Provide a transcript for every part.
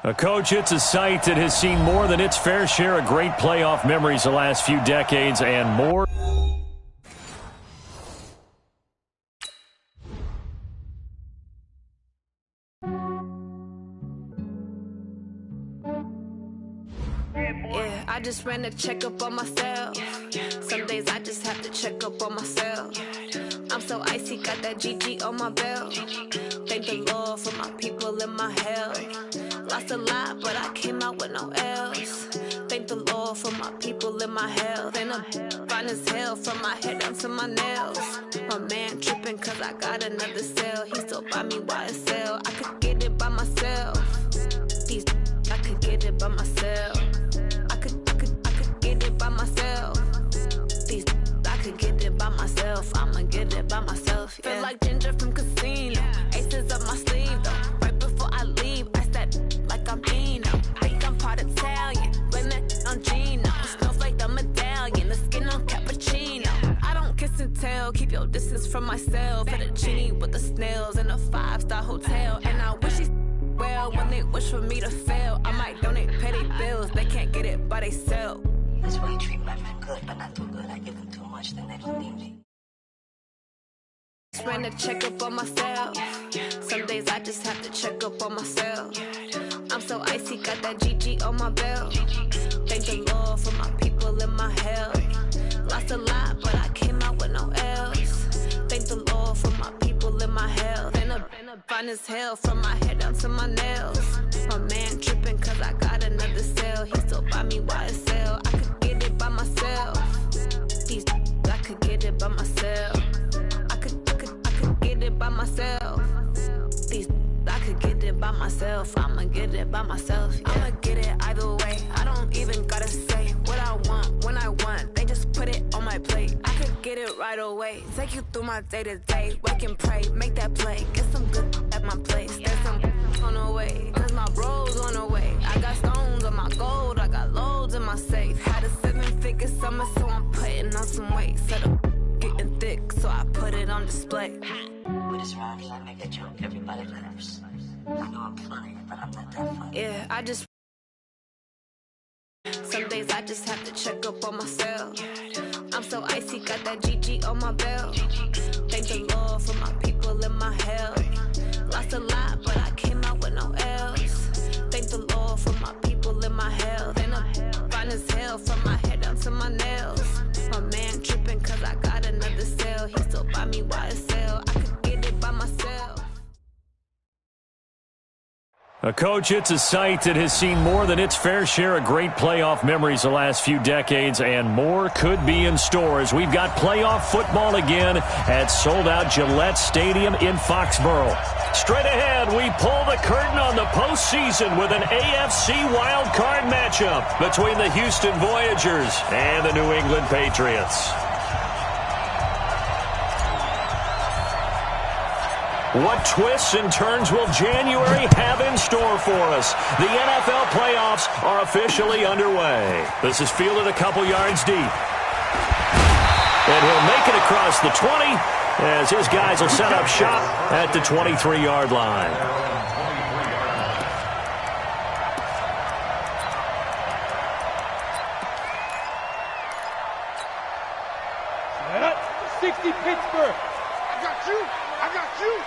Coach, it's a site that has seen more than its fair share of great playoff memories the last few decades and more. Yeah, I just ran a checkup on myself. Some days I just have to check up on myself. I'm so icy, got that GG on my belt. Thank the Lord for my people in my health. Lost a lot, but I came out with no L's. Thank the Lord for my people in my health. And I'm fine as hell from my head down to my nails. My man tripping cause I got another cell. He still buy me YSL. I could get it by myself. These I could get it by myself. I could get it by myself. These I could get it by myself. I'ma get it by myself. Yeah. Feel like Ginger from Casino. Aces up my sleeve though. Right before I leave, I step like I'm Eno. Think I'm part Italian. Blame that on Gino. Smells like the medallion. The skin on cappuccino. I don't kiss and tell. Keep your distance from myself. Fettuccine with the snails in a 5-star hotel. And I wish he's well when they wish for me to fail. I might donate petty bills. They can't get it by themselves. That's why you treat my men good, but not too good. I give them too much, then they don't need me. Just ran a checkup on myself. Some days I just have to check up on myself. I'm so icy, got that GG on my belt. Thank the Lord for my people in my health. Lost a lot, but I came out with no L's. Thank the Lord for my people in my health. And I'm fine as hell from my head down to my nails. My man tripping cause I got another cell. He still buy me YSL. I could get it by myself. These I could get it by myself. I could get it by myself. These I could get it by myself. I'ma get it by myself. Yeah. I'ma get it either way. I don't even gotta say what I want when I want. They just put it on my plate. I could get it right away. Take you through my day to day. Wake and pray, make that play. Get some good at my place. There's some on the way. Cause my bro's on the way. I got stones on my gold. I got loads in my safe. Had a 7-figure summer, so I'm putting on some weight. Set up getting thick, so I put it on display. With this round, I make a joke, everybody laughs. I know I'm funny, but I'm not that funny. Yeah, I just. Some days I just have to check up on myself. I'm so icy, got that GG on my belt. Thank the Lord for my people in my health. Lost a lot, but I came out with no L's. Thank the Lord for my people in my health. And I'm fine as hell from my head down to my nails. My man tripping cause I got another cell. He still buy me YSL. I could get it by myself. Coach, it's a site that has seen more than its fair share of great playoff memories the last few decades, and more could be in store as we've got playoff football again at sold-out Gillette Stadium in Foxborough. Straight ahead, we pull the curtain on the postseason with an AFC wildcard matchup between the Houston Voyagers and the New England Patriots. What twists and turns will January have in store for us? The NFL playoffs are officially underway. This is fielded a couple yards deep. And he'll make it across the 20 as his guys will set up shop at the 23-yard line. Set up. 60 Pittsburgh. I got you. I got you.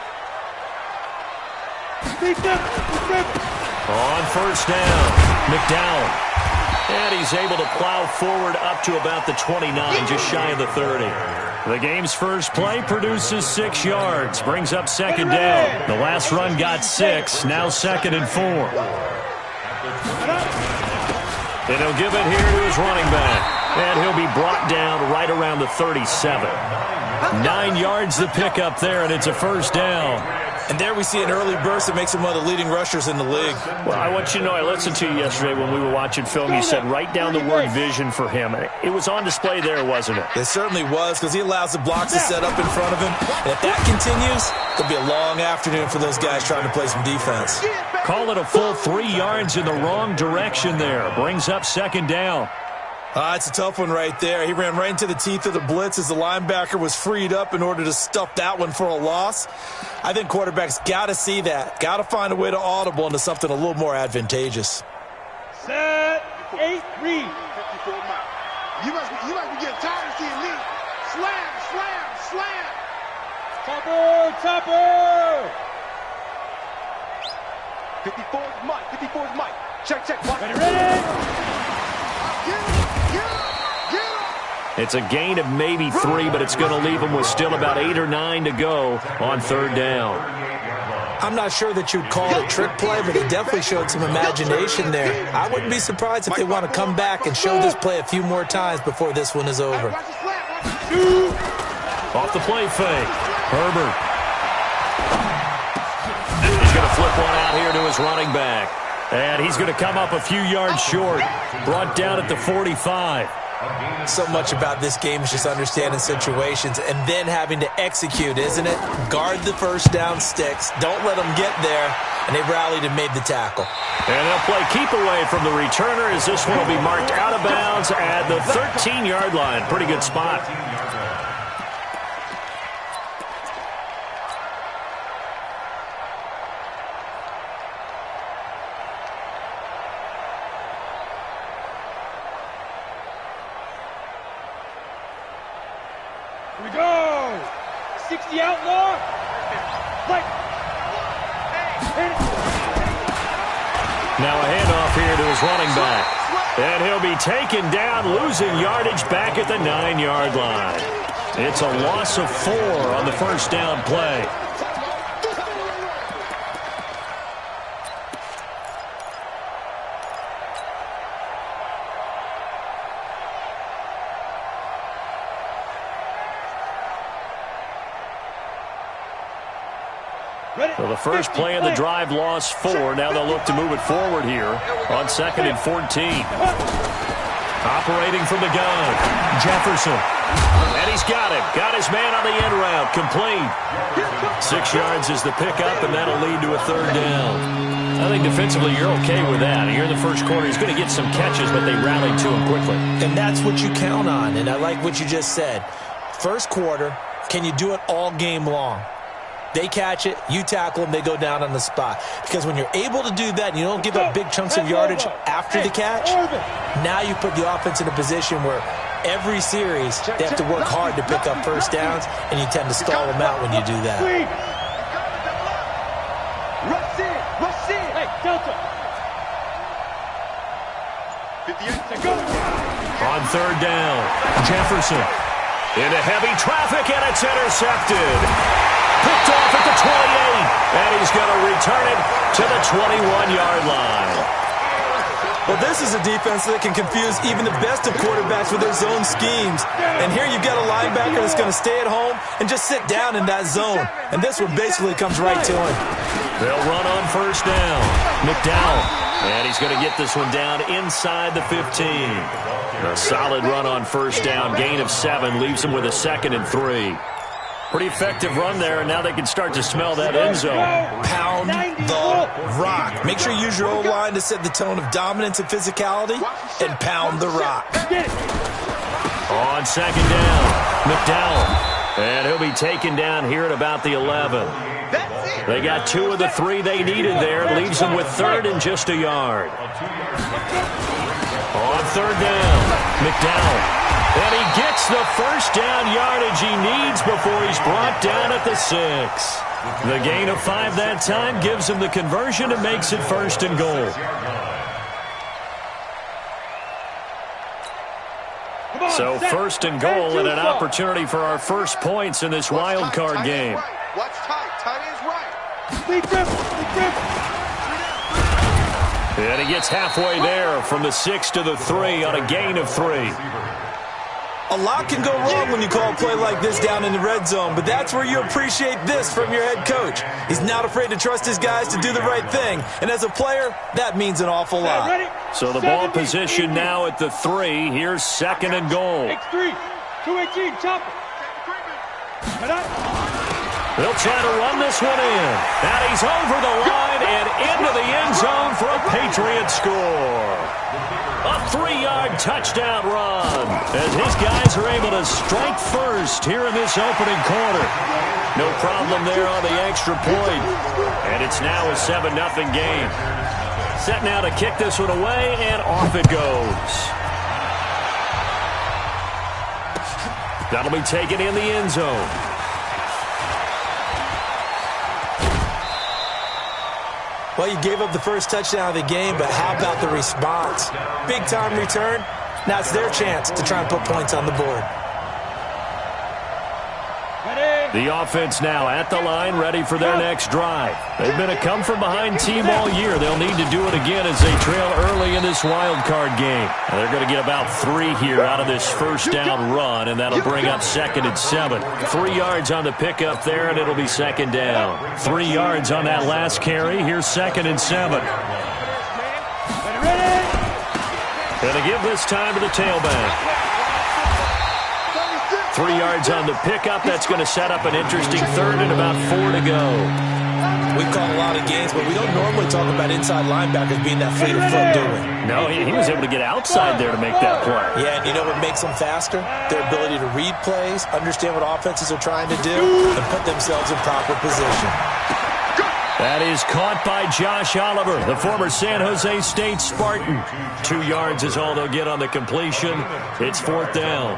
On first down, McDowell. And he's able to plow forward up to about the 29, just shy of the 30. The game's first play produces 6 yards, brings up second down. The last run got 6, now 2nd and 4. And he'll give it here to his running back. And he'll be brought down right around the 37. 9 yards the pickup there, and it's a first down. And there we see an early burst that makes him one of the leading rushers in the league. Well, I want you to know, I listened to you yesterday when we were watching film. You said write down the word vision for him. It was on display there, wasn't it? It certainly was, because he allows the blocks to set up in front of him. And if that continues, it'll be a long afternoon for those guys trying to play some defense. Call it a full 3 yards in the wrong direction there. Brings up second down. It's a tough one right there. He ran right into the teeth of the blitz as the linebacker was freed up in order to stuff that one for a loss. I think quarterbacks got to see that. Got to find a way to audible into something a little more advantageous. Set, 8, read. You must be getting tired of seeing me. Slam, slam, slam. Topper. 54's Mike. Check. Ready. It's a gain of maybe 3, but it's going to leave them with still about 8 or 9 to go on third down. I'm not sure that you'd call it a trick play, but it definitely showed some imagination there. I wouldn't be surprised if they want to come back and show this play a few more times before this one is over. Off the play fake. Herbert. He's going to flip one out here to his running back. And he's going to come up a few yards short. Brought down at the 45. So much about this game is just understanding situations and then having to execute, isn't it? Guard the first down sticks. Don't let them get there. And they rallied and made the tackle. And they'll play keep away from the returner as this one will be marked out of bounds at the 13-yard line. Pretty good spot. Here we go. 60 outlaw. Right. Now a handoff here to his running back. And he'll be taken down, losing yardage back at the 9-yard line. It's a loss of 4 on the first down play. So the first play of the drive lost 4. Now they'll look to move it forward here on 2nd and 14. Operating from the gun, Jefferson. And he's got him. Got his man on the end route. Complete. 6 yards is the pickup, and that'll lead to a third down. I think defensively you're okay with that. Here in the first quarter, he's going to get some catches, but they rallied to him quickly. And that's what you count on, and I like what you just said. First quarter, can you do it all game long? They catch it, you tackle them, they go down on the spot. Because when you're able to do that and you don't give up big chunks of yardage after the catch, now you put the offense in a position where every series they have to work hard to pick up first downs, and you tend to stall them out when you do that. Rush in. Hey, Delta. On third down, Jefferson into heavy traffic, and it's intercepted. Picked off at the 28, and he's going to return it to the 21-yard line. Well, this is a defense that can confuse even the best of quarterbacks with their zone schemes. And here you've got a linebacker that's going to stay at home and just sit down in that zone. And this one basically comes right to him. They'll run on first down. McDowell. And he's going to get this one down inside the 15. A solid run on first down. Gain of 7 leaves him with a 2nd and 3. Pretty effective run there, and now they can start to smell that end zone. Pound the rock. Make sure you use your O-line to set the tone of dominance and physicality, and pound the rock. On second down, McDowell. And he'll be taken down here at about the 11. They got 2 of the 3 they needed there. Leaves them with 3rd and just a yard. On third down, McDowell. And he gets the first down yardage he needs before he's brought down at the 6. The gain of 5 that time gives him the conversion and makes it 1st and goal. So 1st and goal and an opportunity for our first points in this wild card game. Watch tight. Tight is right. Lead grip. And he gets halfway there from the 6 to the 3 on a gain of 3. A lot can go wrong when you call a play like this down in the red zone, but that's where you appreciate this from your head coach. He's not afraid to trust his guys to do the right thing, and as a player, that means an awful lot. So the ball position now at the 3. Here's 2nd and goal. X3, 218, chopper. They'll try to run this one in. And he's over the line and into the end zone for a Patriot score. A 3-yard touchdown run as his guys are able to strike first here in this opening quarter. No problem there on the extra point. And it's now a 7-0 game. Set now to kick this one away, and off it goes. That'll be taken in the end zone. Well, you gave up the first touchdown of the game, but how about the response? Big-time return. Now it's their chance to try and put points on the board. The offense now at the line, ready for their next drive. They've been a come-from-behind team all year. They'll need to do it again as they trail early in this wild card game. And they're going to get about 3 here out of this first down run, and that'll bring up 2nd and 7. 3 yards on the pickup there, and it'll be 2nd down. 3 yards on that last carry. Here's 2nd and 7. Going to give this time to the tailback. 3 yards on the pickup. That's going to set up an interesting 3rd and about 4 to go. We've called a lot of games, but we don't normally talk about inside linebackers being that fleet of foot, do we? No, he was able to get outside there to make that play. Yeah, and you know what makes them faster? Their ability to read plays, understand what offenses are trying to do, and put themselves in proper position. That is caught by Josh Oliver, the former San Jose State Spartan. 2 yards is all they'll get on the completion. It's 4th down.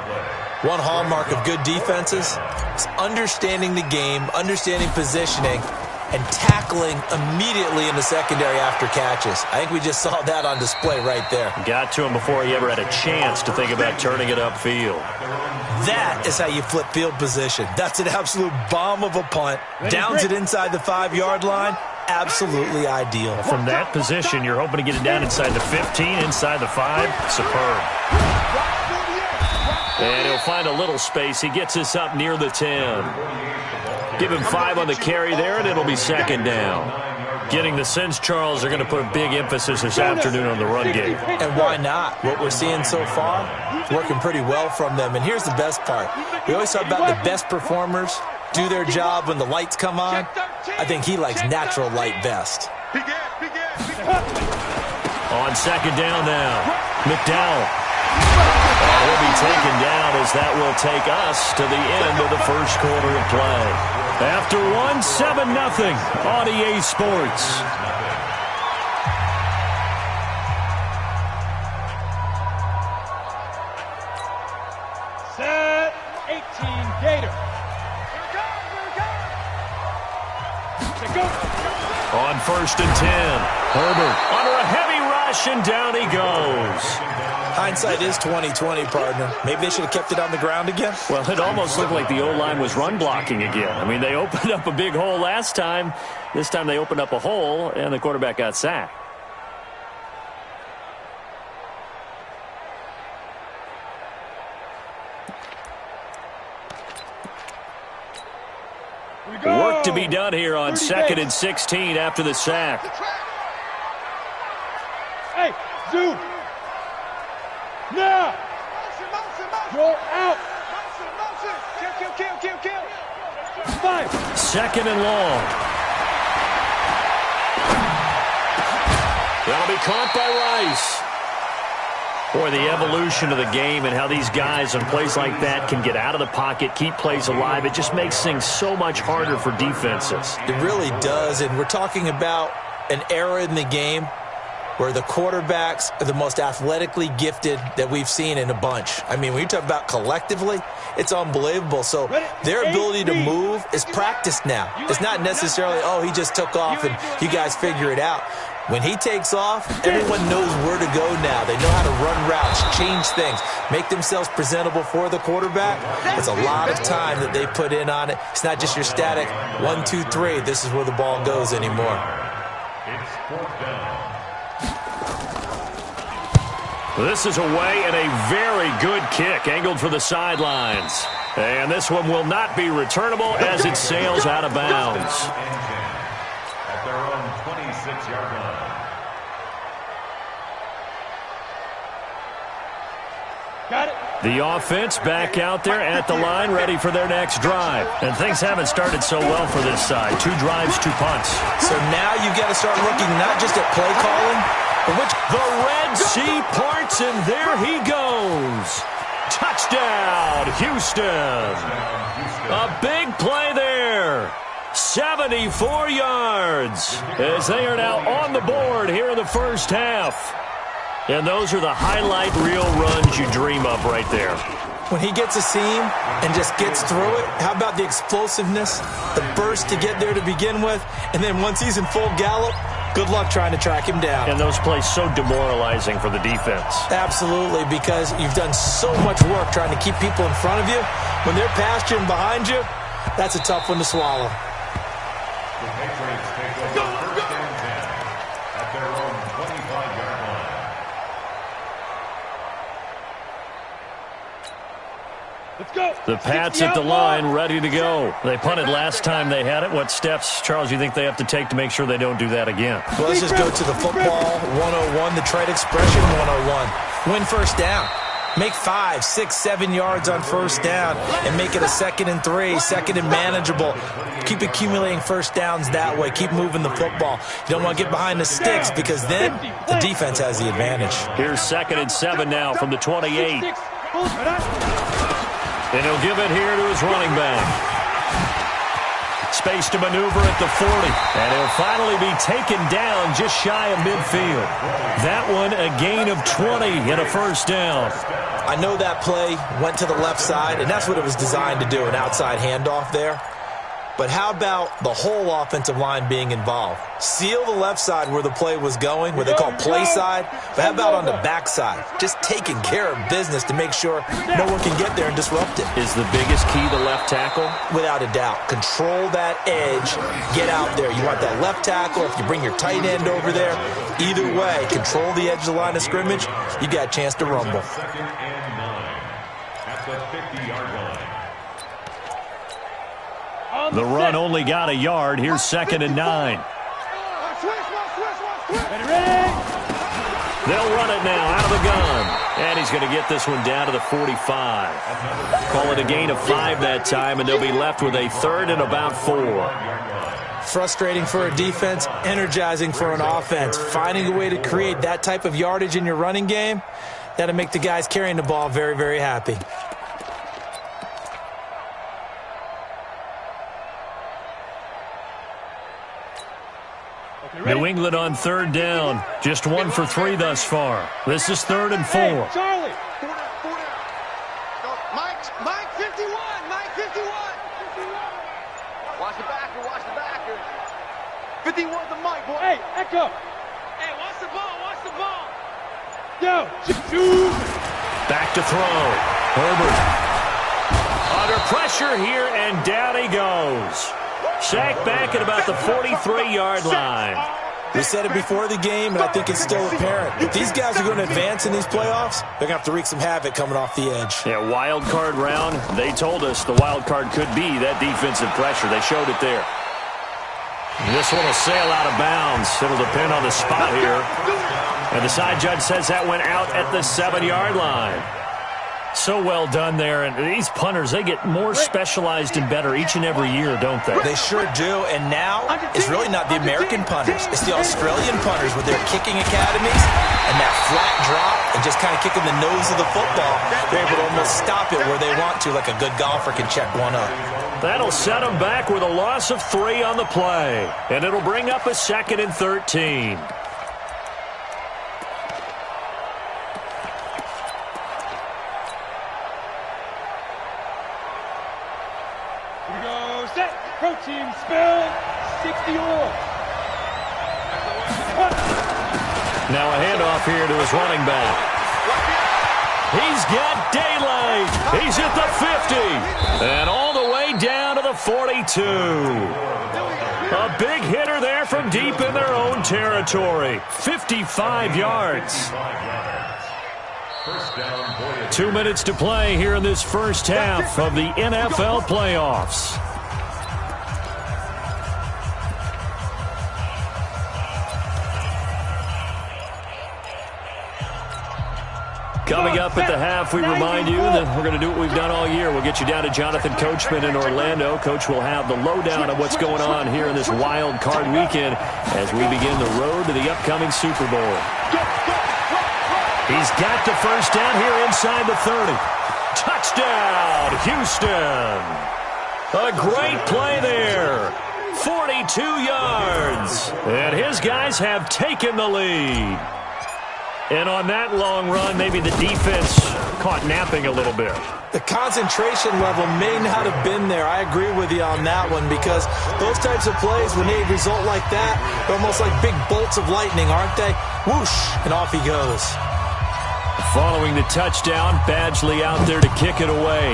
One hallmark of good defenses is understanding the game, understanding positioning, and tackling immediately in the secondary after catches. I think we just saw that on display right there. Got to him before he ever had a chance to think about turning it upfield. That is how you flip field position. That's an absolute bomb of a punt. Downs it inside the 5-yard line. Absolutely ideal. From that position, you're hoping to get it down inside the 15, inside the 5. Superb. And he'll find a little space. He gets us up near the 10. Give him 5 on the carry there, and it'll be 2nd down. Getting the sense, Charles, they're going to put a big emphasis this afternoon on the run game. And why not? What we're seeing so far, working pretty well from them. And here's the best part. We always talk about the best performers do their job when the lights come on. I think he likes natural light best. On 2nd down now, McDowell. He'll be taken down as that will take us to the end of the first quarter of play. After 7-0 on EA Sports. Set 18 Gator. On 1st and 10, Herbert under a heavy rush, and down he goes. Hindsight is 20/20, partner. Maybe they should have kept it on the ground again. Well, it almost looked like the O-line was run blocking again. I mean, they opened up a big hole last time. This time they opened up a hole, and the quarterback got sacked. Work to be done here on 2nd and 16 after the sack. Hey, zoom. Now. You're out. Kill. 5. 2nd and long. That'll be caught by Rice. Boy, the evolution of the game and how these guys on plays like that can get out of the pocket, keep plays alive, it just makes things so much harder for defenses. It really does, and we're talking about an era in the game where the quarterbacks are the most athletically gifted that we've seen in a bunch. I mean, when you talk about collectively, it's unbelievable. So their ability to move is practiced now. It's not necessarily, oh, he just took off and you guys figure it out. When he takes off, everyone knows where to go now. They know how to run routes, change things, make themselves presentable for the quarterback. It's a lot of time that they put in on it. It's not just your static 1, 2, 3. This is where the ball goes anymore. This is away and a very good kick angled for the sidelines. And this one will not be returnable as it sails out of bounds. At their own 26-yard line. Got it. The offense back out there at the line, ready for their next drive. And things haven't started so well for this side. 2 drives, 2 punts. So now you've got to start looking not just at play calling, The Red Sea parts, and there he goes. Touchdown, Houston. A big play there. 74 yards as they are now on the board here in the first half. And those are the highlight reel runs you dream of right there. When he gets a seam and just gets through it, how about the explosiveness, the burst to get there to begin with, and then once he's in full gallop, good luck trying to track him down. And those plays so demoralizing for the defense. Absolutely, because you've done so much work trying to keep people in front of you. When they're past you and behind you, that's a tough one to swallow. The Patriots take over first and 10 at their own 25-yard line. Let's go. The Pats at the line, ready to go. They punted last time they had it. What steps, Charles, you think they have to take to make sure they don't do that again? Well, let's just go to the football 101, the trade expression 101. Win first down. Make 5, 6, 7 yards on first down and make it a 2nd and 3, 2nd and manageable. Keep accumulating first downs that way. Keep moving the football. You don't want to get behind the sticks because then the defense has the advantage. Here's 2nd and 7 now from the 28. And he'll give it here to his running back. Space to maneuver at the 40. And he'll finally be taken down just shy of midfield. That one a gain of 20 and a first down. I know that play went to the left side, and that's what it was designed to do, an outside handoff there. But how about the whole offensive line being involved? Seal the left side where the play was going, where they call play side. But how about on the back side? Just taking care of business to make sure no one can get there and disrupt it. Is the biggest key the left tackle? Without a doubt. Control that edge. Get out there. You want that left tackle. If you bring your tight end over there, either way, control the edge of the line of scrimmage. You got a chance to rumble. 2nd and 9 at the 50-yard line. The run only got a yard. Here's 2nd and 9. They'll run it now out of the gun. And he's going to get this one down to the 45. Call it a gain of 5 that time, and they'll be left with a 3rd and about 4. Frustrating for a defense, energizing for an offense. Finding a way to create that type of yardage in your running game, that'll make the guys carrying the ball very, very happy. New England on 3rd down. Just 1 for 3 thus far. This is 3rd and 4. Hey, Charlie. Mike 51. Mike 51. Watch the backer. Watch the backer. 51 the Mike, boy. Hey, Echo. Hey, watch the ball. Watch the ball. Yo, shoot. Back to throw. Herbert. Under pressure here, and down he goes. Sacked back at about the 43-yard line. We said it before the game, and I think it's still apparent. If these guys are going to advance in these playoffs, they're going to have to wreak some havoc coming off the edge. Yeah, wild card round. They told us the wild card could be that defensive pressure. They showed it there. And this one will sail out of bounds. It'll depend on the spot here. And the side judge says that went out at the 7-yard line. So well done there. And these punters, they get more specialized and better each and every year, don't they? They sure do. And now it's really not the American punters. It's the Australian punters with their kicking academies and that flat drop and just kind of kicking the nose of the football. They're able to almost stop it where they want to, like a good golfer can check one up. That'll set them back with a loss of 3 on the play. And it'll bring up a 2nd and 13. Protein spill, 60 all. Now a handoff here to his running back. He's got daylight. He's at the 50. And all the way down to the 42. A big hitter there from deep in their own territory. 55 yards. 2 minutes to play here in this first half of the NFL playoffs. Coming up at the half, we remind you that we're going to do what we've done all year. We'll get you down to Jonathan Coachman in Orlando. Coach will have the lowdown of what's going on here in this wild card weekend as we begin the road to the upcoming Super Bowl. He's got the first down here inside the 30. Touchdown, Houston. A great play there. 42 yards. And his guys have taken the lead. And on that long run, maybe the defense caught napping a little bit. The concentration level may not have been there. I agree with you on that one because those types of plays, when they result like that, they're almost like big bolts of lightning, aren't they? Whoosh, and off he goes. Following the touchdown, Badgley out there to kick it away.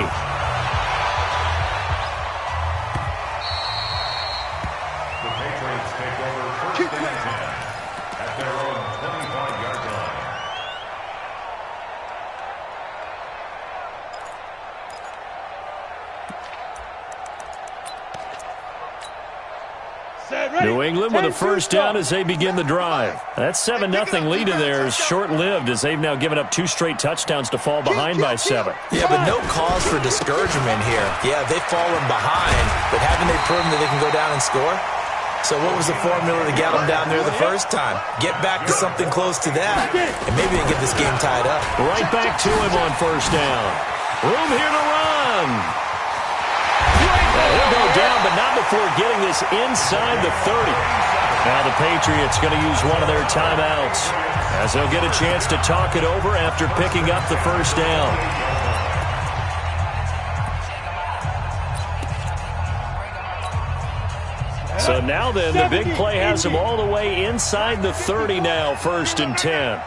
The Patriots take over first and 10 at their own 25-yard line. New England with a first down as they begin the drive. That 7-0 lead of theirs short-lived as they've now given up 2 straight touchdowns to fall behind by 7. Yeah, but no cause for discouragement here. Yeah, they've fallen behind, but haven't they proven that they can go down and score? So what was the formula to get them down there the first time? Get back to something close to that, and maybe they can get this game tied up. Right back to him on first down. Room here to run. He'll go down, but not before getting this inside the 30. Now the Patriots going to use one of their timeouts as they'll get a chance to talk it over after picking up the first down. So now then, the big play has them all the way inside the 30 now, 1st and 10.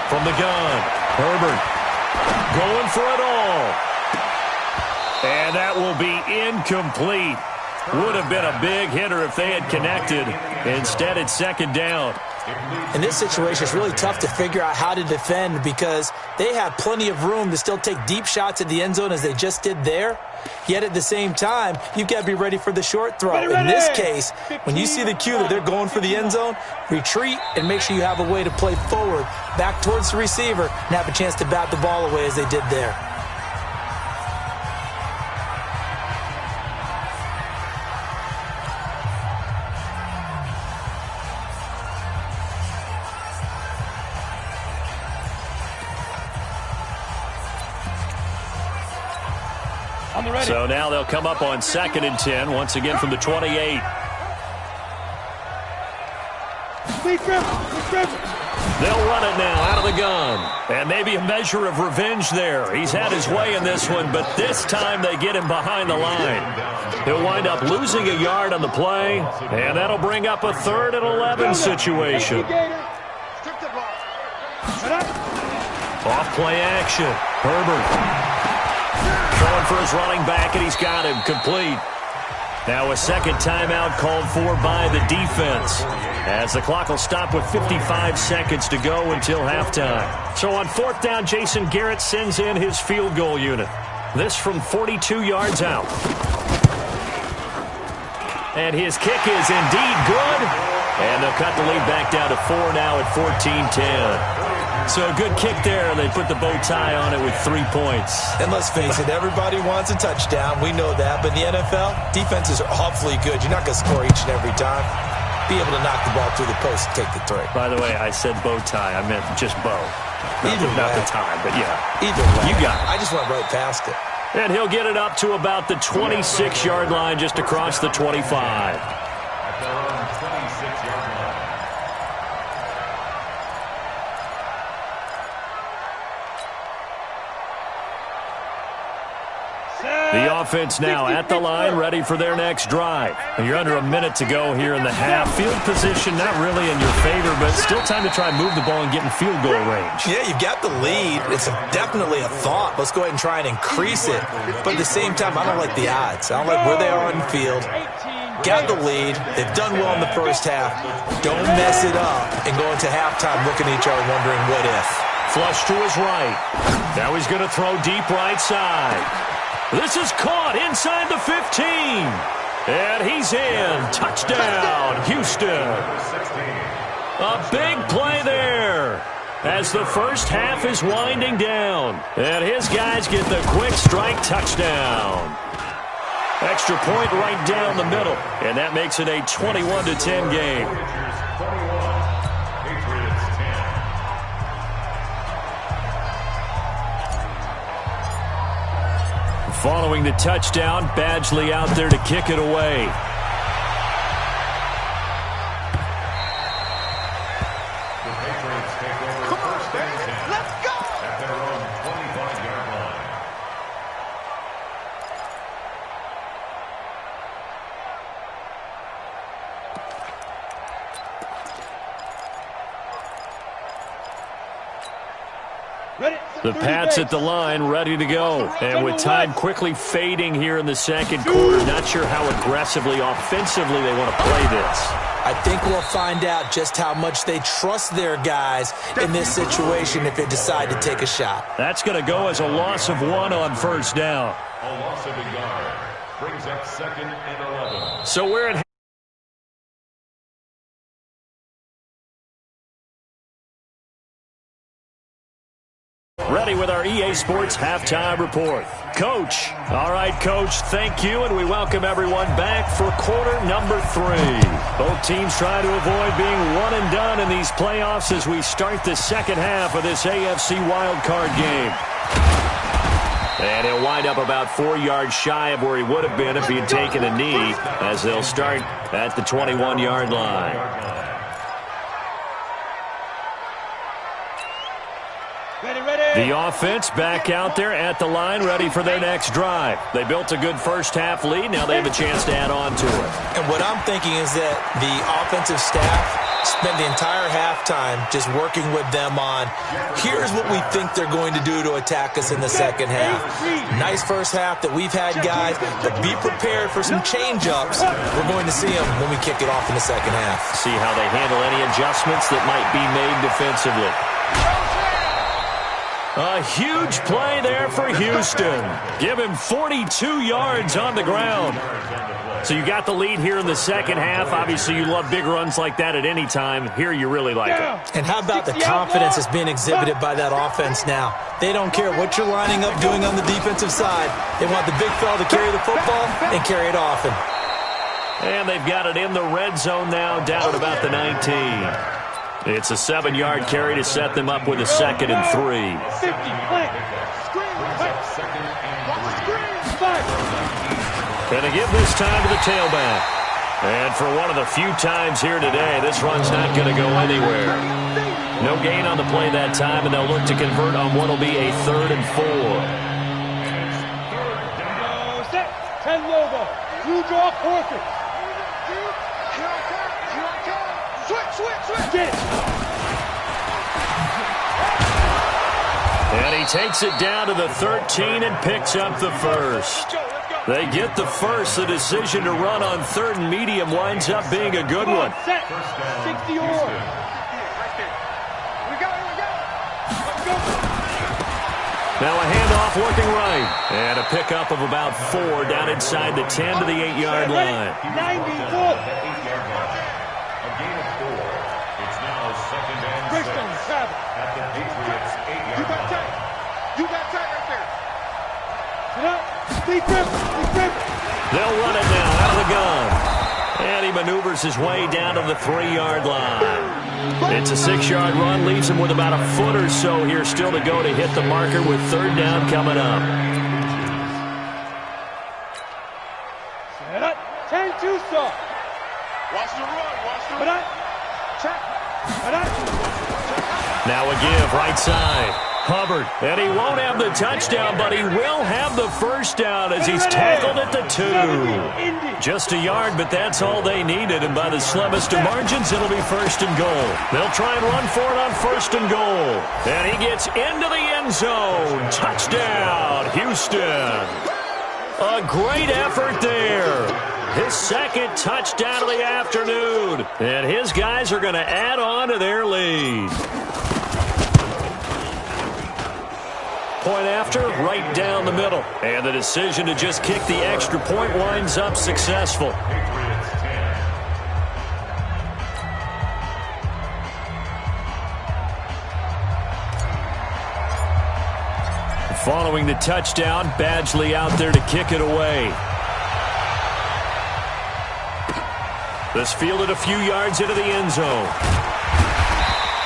From the gun, Herbert going for it all. And that will be incomplete. Would have been a big hitter if they had connected. Instead, it's 2nd down. In this situation, it's really tough to figure out how to defend because they have plenty of room to still take deep shots at the end zone as they just did there. Yet at the same time, you've got to be ready for the short throw. In this case, when you see the cue that they're going for the end zone, retreat and make sure you have a way to play forward, back towards the receiver, and have a chance to bat the ball away as they did there. So now they'll come up on 2nd and 10, once again from the 28. They'll run it now out of the gun. And maybe a measure of revenge there. He's had his way in this one, but this time they get him behind the line. He'll wind up losing a yard on the play, and that'll bring up a 3rd and 11 situation. Off play action. Herbert. Throwing for his running back, and he's got him complete. Now a 2nd timeout called for by the defense as the clock will stop with 55 seconds to go until halftime. So on 4th down, Jason Garrett sends in his field goal unit. This from 42 yards out. And his kick is indeed good. And they'll cut the lead back down to 4 now at 14-10. So a good kick there. They put the bow tie on it with 3 points. And let's face it, everybody wants a touchdown. We know that. But in the NFL, defenses are awfully good. You're not going to score each and every time. Be able to knock the ball through the post and take the 3. By the way, I said bow tie. I meant just bow. Not the tie, but yeah. Either way. You got it. I just went right past it. And he'll get it up to about the 26-yard line, just across the 25. At their own 26-yard line. The offense now at the line, ready for their next drive. And you're under a minute to go here in the half. Field position not really in your favor, but still time to try and move the ball and get in field goal range. Yeah, you've got the lead. It's definitely a thought. Let's go ahead and try and increase it. But at the same time, I don't like the odds. I don't like where they are on the field. Got the lead. They've done well in the first half. Don't mess it up and go into halftime looking at each other wondering what if. Flush to his right. Now he's going to throw deep right side. This is caught inside the 15. And he's in. Touchdown, Houston. A big play there. as the first half is winding down. And his guys get the quick strike touchdown. Extra point right down the middle, and that makes it a 21-10 game. Following the touchdown, Badgley out there to kick it away. The Patriots take over first and 10. Let's go! At their own 25-yard line. The Pats at the line, ready to go. And with time quickly fading here in the second quarter, not sure how aggressively, offensively they want to play this. I think we'll find out just how much they trust their guys in this situation if they decide to take a shot. That's going to go as a loss of 1 on first down. A loss of a yard brings up 2nd and 11. So we're at ready with our EA Sports halftime report. Coach. All right, Coach, thank you, and we welcome everyone back for quarter number 3. Both teams try to avoid being one and done in these playoffs as we start the second half of this AFC wildcard game. And he'll wind up about 4 yards shy of where he would have been if he had taken a knee, as they'll start at the 21-yard line. The offense back out there at the line, ready for their next drive. They built a good first-half lead. Now they have a chance to add on to it. And what I'm thinking is that the offensive staff spent the entire halftime just working with them on, here's what we think they're going to do to attack us in the second half. Nice first half that we've had, guys, but be prepared for some change-ups. We're going to see them when we kick it off in the second half. See how they handle any adjustments that might be made defensively. A huge play there for Houston. Give him 42 yards on the ground. So you got the lead here in the second half. Obviously, you love big runs like that at any time. Here you really like it. And how about the confidence that's being exhibited by that offense now? They don't care what you're lining up doing on the defensive side. They want the big fella to carry the football and carry it often. And they've got it in the red zone now, down at about the 19. It's a 7-yard carry to set them up with a 2nd and 3. Gonna give this time to the tailback. And for one of the few times here today, this run's not going to go anywhere. No gain on the play that time, and they'll look to convert on what will be a 3rd and 4. Set. 10 Lobo. You draw quarters. Switch. Get it. And he takes it down to the 13 and picks up the first. They get the first. The decision to run on 3rd and medium winds up being a good one. Set. 60 or. Now a handoff working right. And a pickup of about 4 down inside the 10 to the 8-yard line. 94. A gain of 4. It's now 2nd and 6 at the Patriots' 8-yard line. You got tight right there. Sit up. Big grip. They'll run it now out of the gun. And he maneuvers his way down to the 3-yard line. It's a 6-yard run, leaves him with about a foot or so here still to go to hit the marker with 3rd down coming up. Set up. 10-2 stop. Watch the run. Check. Now a give, right side. Hubbard, and he won't have the touchdown, but he will have the first down as he's tackled at the 2. Just a yard, but that's all they needed, and by the slimmest of margins, it'll be 1st and goal. They'll try and run for it on 1st and goal. And he gets into the end zone. Touchdown, Houston. A great effort there. His 2nd touchdown of the afternoon. And his guys are going to add on to their lead. Point after, right down the middle. And the decision to just kick the extra point winds up successful. Following the touchdown, Badgley out there to kick it away. This fielded a few yards into the end zone.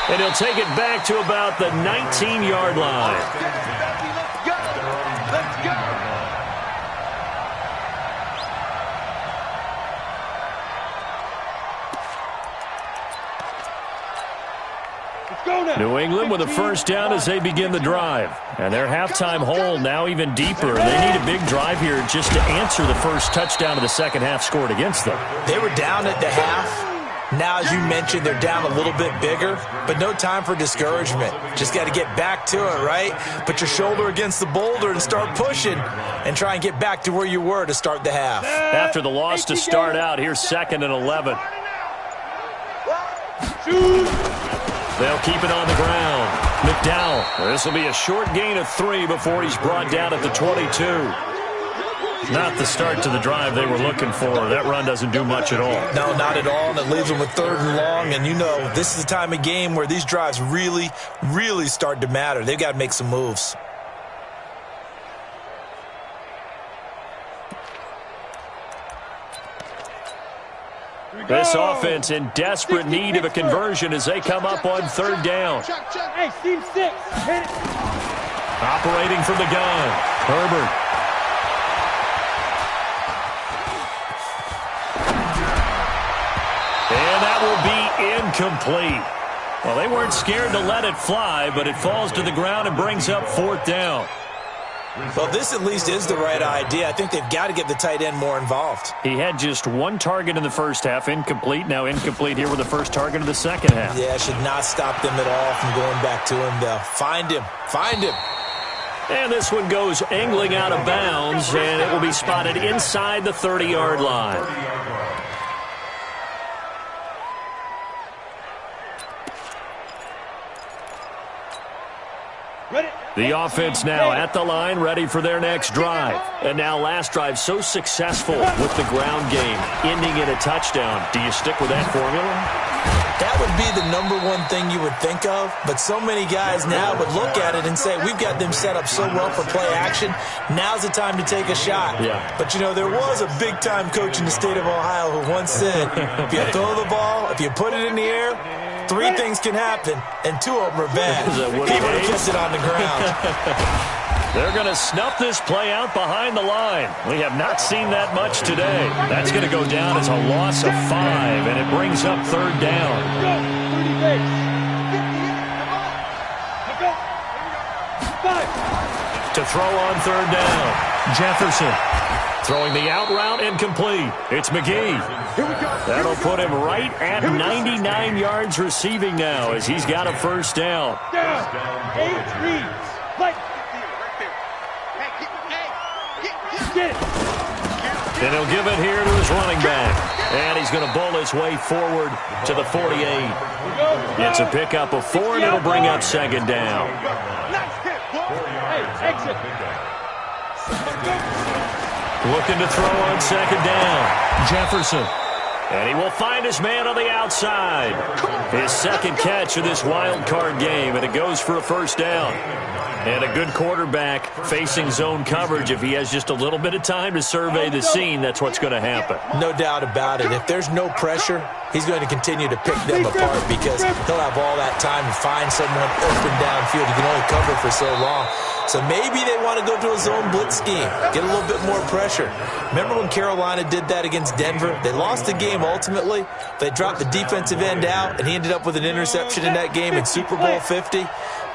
And he'll take it back to about the 19-yard line. Let's go. Let's go. New England with a first down as they begin the drive. And their halftime hole now even deeper. They need a big drive here just to answer the first touchdown of the second half scored against them. They were down at the half. Now, as you mentioned, they're down a little bit bigger, but no time for discouragement. Just got to get back to it, right? Put your shoulder against the boulder and start pushing and try and get back to where you were to start the half. After the loss to start out, here's 2nd and 11. They'll keep it on the ground. McDowell, this will be a short gain of 3 before he's brought down at the 22. Not the start to the drive they were looking for. That run doesn't do much at all. No, not at all, and it leaves them with 3rd and long. And you know, this is the time of game where these drives really, really start to matter. They've got to make some moves. This offense in desperate need of a conversion as they come up on 3rd down. Hey, team 6. Hit it. Operating from the gun, Herbert. And that will be incomplete. Well, they weren't scared to let it fly, but it falls to the ground and brings up 4th down. Well, this at least is the right idea. I think they've got to get the tight end more involved. He had just 1 target in the first half, incomplete. Now incomplete here with the first target of the second half. Yeah, should not stop them at all from going back to him, though. Find him. Find him. And this one goes angling out of bounds, and it will be spotted inside the 30-yard line. The offense now at the line, ready for their next drive. And now last drive so successful with the ground game, ending in a touchdown. Do you stick with that formula? That would be the #1 thing you would think of, but so many guys now would look at it and say, we've got them set up so well for play action, now's the time to take a shot. Yeah. But, you know, there was a big-time coach in the state of Ohio who once said, if you throw the ball, if you put it in the air, 3 things can happen, and 2 of them are bad. He would have kept it on the ground. They're going to snuff this play out behind the line. We have not seen that much today. That's going to go down as a loss of 5, and it brings up 3rd down. To throw on 3rd down, Jefferson. Throwing the out route incomplete. It's McGee. That'll put him right at 99 yards receiving now as he's got a first down. 8 reads. And he'll give it here to his running back. And he's going to bowl his way forward to the 48. It's a pickup of 4, and it'll bring up 2nd down. Hey, exit. Looking to throw on 2nd down. Jefferson. And he will find his man on the outside. His 2nd catch of this wild card game, and it goes for a first down. And a good quarterback facing zone coverage. If he has just a little bit of time to survey the scene, that's what's going to happen. No doubt about it. If there's no pressure, he's going to continue to pick them apart because he'll have all that time to find someone open downfield. He can only cover for so long. So maybe they want to go to a zone blitz scheme, get a little bit more pressure. Remember when Carolina did that against Denver? They lost the game ultimately. They dropped the defensive end out, and he ended up with an interception in that game in Super Bowl 50.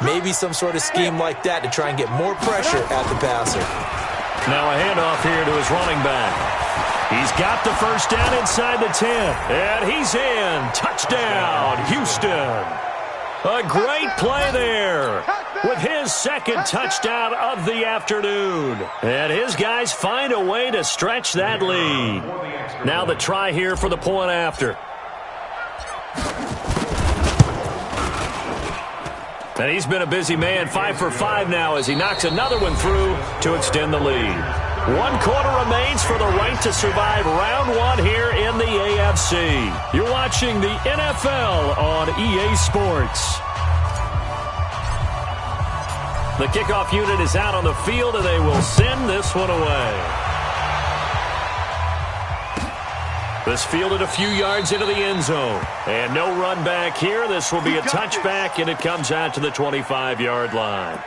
Maybe some sort of scheme like that to try and get more pressure at the passer. Now a handoff here to his running back. He's got the first down inside the 10, and he's in. Touchdown, Houston. A great play there with his 2nd touchdown of the afternoon. And his guys find a way to stretch that lead. Now the try here for the point after. And he's been a busy man, 5 for 5 now as he knocks another one through to extend the lead. 1 quarter remains for the right to survive round 1 here in the AFC. You're watching the NFL on EA Sports. The kickoff unit is out on the field, and they will send this one away. This fielded a few yards into the end zone. And no run back here. This will be a touchback, and it comes out to the 25-yard line.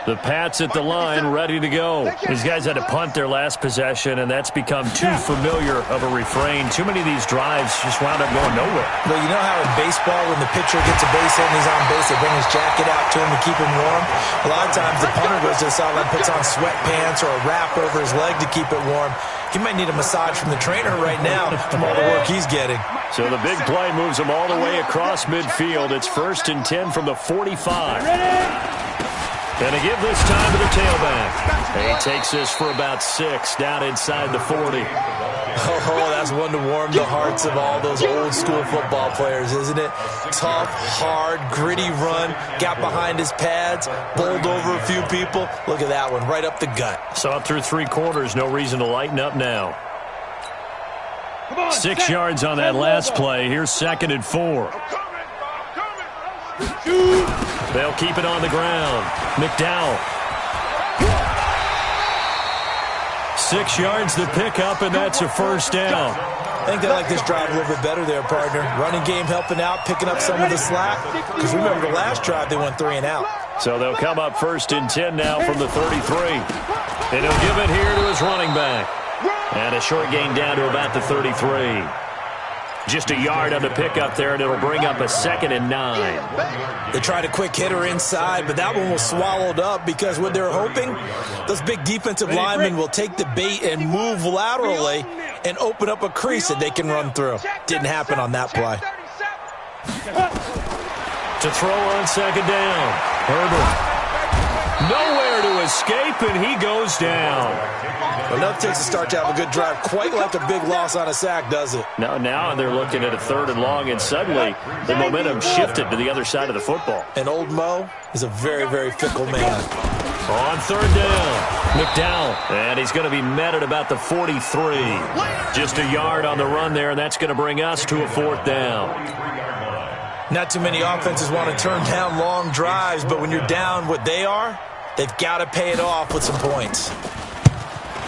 The Pats at the line, ready to go. These guys had to punt their last possession, and that's become too familiar of a refrain. Too many of these drives just wound up going nowhere. Well, you know how in baseball, when the pitcher gets a base hit and he's on base, they bring his jacket out to him to keep him warm? A lot of times the punter goes to the sideline, puts on sweatpants or a wrap over his leg to keep it warm. He might need a massage from the trainer right now from all the work he's getting. So the big play moves him all the way across midfield. It's 1st and 10 from the 45. And a give this time to the tailback. He takes this for about 6 down inside the 40. Oh, that's one to warm the hearts of all those old school football players, isn't it? Tough, hard, gritty run, got behind his pads, bowled over a few people. Look at that one, right up the gut. Saw it through 3 quarters, no reason to lighten up now. 6 yards on that last play. Here's 2nd and 4. They'll keep it on the ground. McDowell. 6 yards to pick up, and that's a 1st down. I think they like this drive a little bit better there, partner. Running game helping out, picking up some of the slack. Because remember, the last drive, they went 3 and out. So they'll come up 1st and 10 now from the 33. And he'll give it here to his running back. And a short gain down to about the 33. Just a yard on the pickup there, and it'll bring up a 2nd and 9. They tried a quick hitter inside, but that one was swallowed up because what they're hoping, those big defensive linemen will take the bait and move laterally and open up a crease that they can run through. Didn't happen on that play. To throw on 2nd down. Herbert. Nowhere to escape, and he goes down. Well, nothing takes a start to have a good drive quite like a big loss on a sack, does it? Now they're looking at a 3rd and long, and suddenly the momentum shifted to the other side of the football. And old Mo is a very, very fickle man. On 3rd down, McDowell, and he's going to be met at about the 43. Just a yard on the run there, and that's going to bring us to a 4th down. Not too many offenses want to turn down long drives, but when you're down what they are, they've got to pay it off with some points.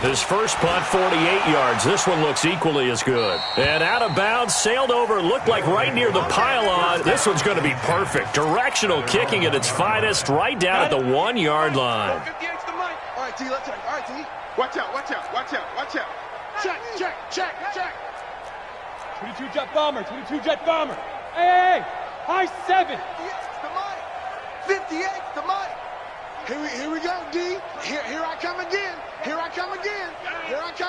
His first punt, 48 yards. This one looks equally as good. And out of bounds, sailed over, looked like right near the pylon. This one's going to be perfect. Directional kicking at its finest, right down at the 1-yard line. All right, T, let's check. All right, T. Watch out, watch out, watch out, watch out. Check. 22 jet bomber, 22 jet bomber. Hey, high 7. 58, the mic. Here we go, D. Here I come again. Here I come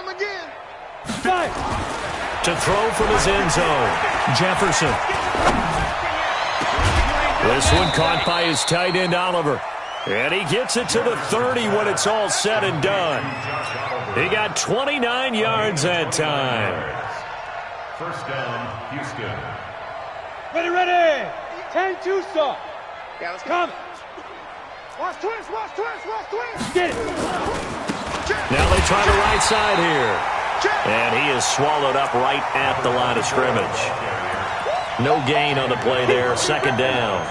again. To throw from his end zone, Jefferson. This one caught by his tight end, Oliver. And he gets it to the 30 when it's all said and done. He got 29 yards that time. 1st down, Houston. Ready. 10-2 saw. Yeah, let's go. Come. Watch twist. Get it. Now they try the right side here. And he is swallowed up right at the line of scrimmage. No gain on the play there, 2nd down.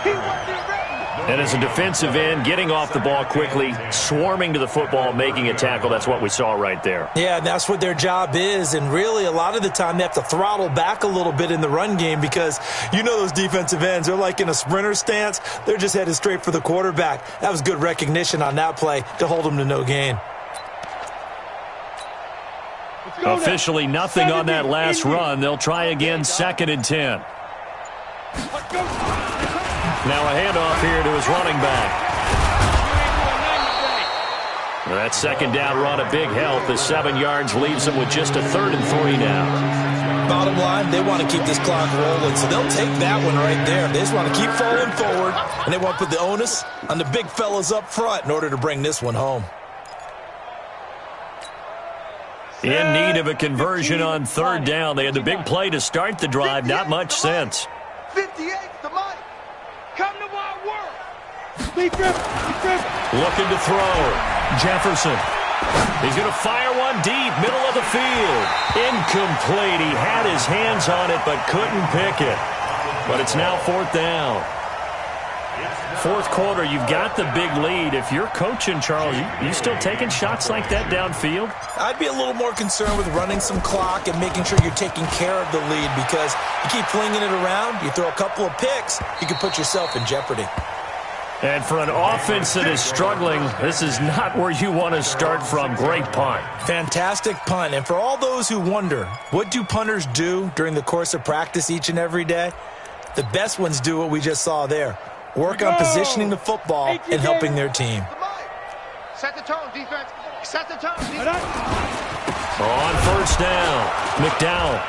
And as a defensive end, getting off the ball quickly, swarming to the football, making a tackle, that's what we saw right there. Yeah, that's what their job is, and really a lot of the time they have to throttle back a little bit in the run game because you know those defensive ends, they're like in a sprinter stance. They're just headed straight for the quarterback. That was good recognition on that play to hold them to no gain. Officially nothing on that last run. They'll try again, 2nd and 10. Now a handoff here to his running back. That 2nd down run a big help as 7 yards leaves them with just a 3rd and 3 now. Bottom line, they want to keep this clock rolling, so they'll take that one right there. They just want to keep falling forward, and they want to put the onus on the big fellas up front in order to bring this one home. In need of a conversion on 3rd down. They had the big play to start the drive. Not much sense. 58, the mic. Come to my world. Lead driven. Looking to throw. Jefferson. He's going to fire one deep, middle of the field. Incomplete. He had his hands on it but couldn't pick it. But it's now 4th down. Fourth quarter, you've got the big lead. If you're coaching, Charles, you still taking shots like that downfield? I'd be a little more concerned with running some clock and making sure you're taking care of the lead, because you keep flinging it around, you throw a couple of picks, you can put yourself in jeopardy. And for an offense that is struggling, this is not where you want to start from. Great punt. Fantastic punt. And for all those who wonder, what do punters do during the course of practice each and every day? The best ones do what we just saw there. Work on positioning the football and helping their team. Set the tone, defense. Set the tone, defense. On first down, McDowell.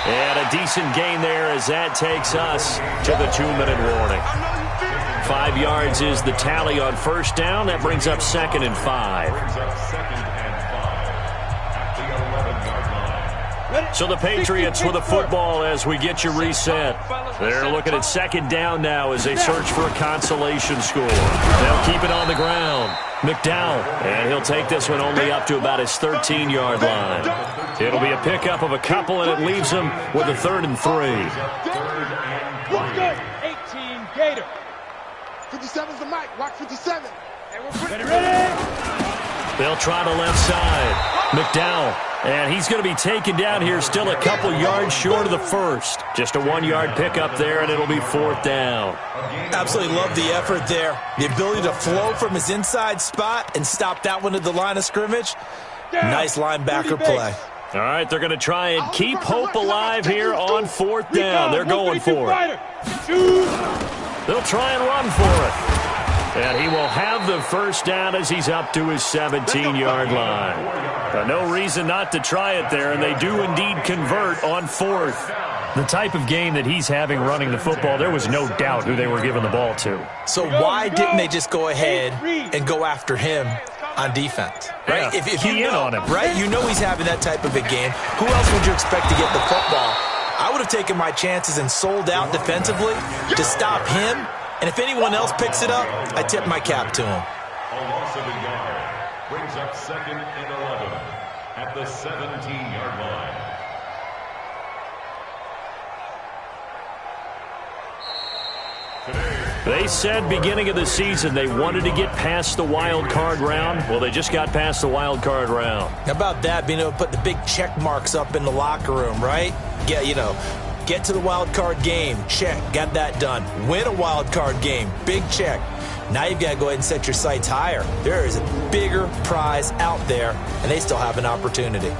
And a decent gain there as that takes us to the 2-minute warning. 5 yards is the tally on first down. That brings up 2nd and 5. So the Patriots with a football as we get you reset. They're looking at 2nd down now as they search for a consolation score. They'll keep it on the ground. McDowell, and he'll take this one only up to about his 13-yard line. It'll be a pickup of a couple, and it leaves him with a 3rd and 3. Looks good. 18 Gator. 57's the mic. Watch 57. Ready? They'll try the left side. McDowell. And he's going to be taken down here, still a couple yards short of the first. Just a 1-yard pickup there, and it'll be 4th down. Absolutely love the effort there. The ability to flow from his inside spot and stop that one at the line of scrimmage. Nice linebacker play. All right, they're going to try and keep hope alive here on 4th down. They're going for it. They'll try and run for it. And he will have the first down as he's up to his 17-yard line. No reason not to try it there, and they do indeed convert on 4th. The type of game that he's having running the football, there was no doubt who they were giving the ball to. So why didn't they just go ahead and go after him on defense? Right? Yeah, if you know, on him. right? You know he's having that type of a game. Who else would you expect to get the football? I would have taken my chances and sold out defensively to stop him. And if anyone else picks it up, I tip my cap to him. A loss of a yard brings up 2nd and 11 at the 17-yard line. They said beginning of the season they wanted to get past the wild card round. Well, they just got past the wild card round. How about that, being able to put the big check marks up in the locker room, right? Get to the wild card game, check, got that done. Win a wild card game, big check. Now you've got to go ahead and set your sights higher. There is a bigger prize out there, and they still have an opportunity.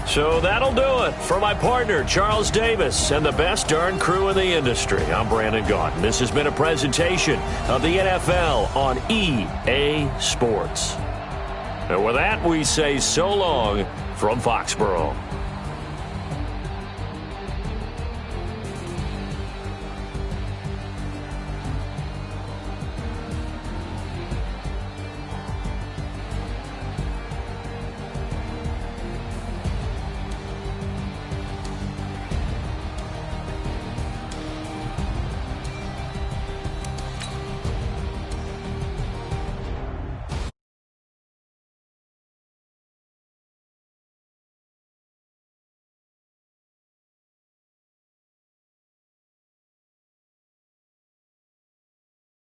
So that'll do it for my partner, Charles Davis, and the best darn crew in the industry. I'm Brandon Gaudin. This has been a presentation of the NFL on EA Sports. And with that, we say so long from Foxborough.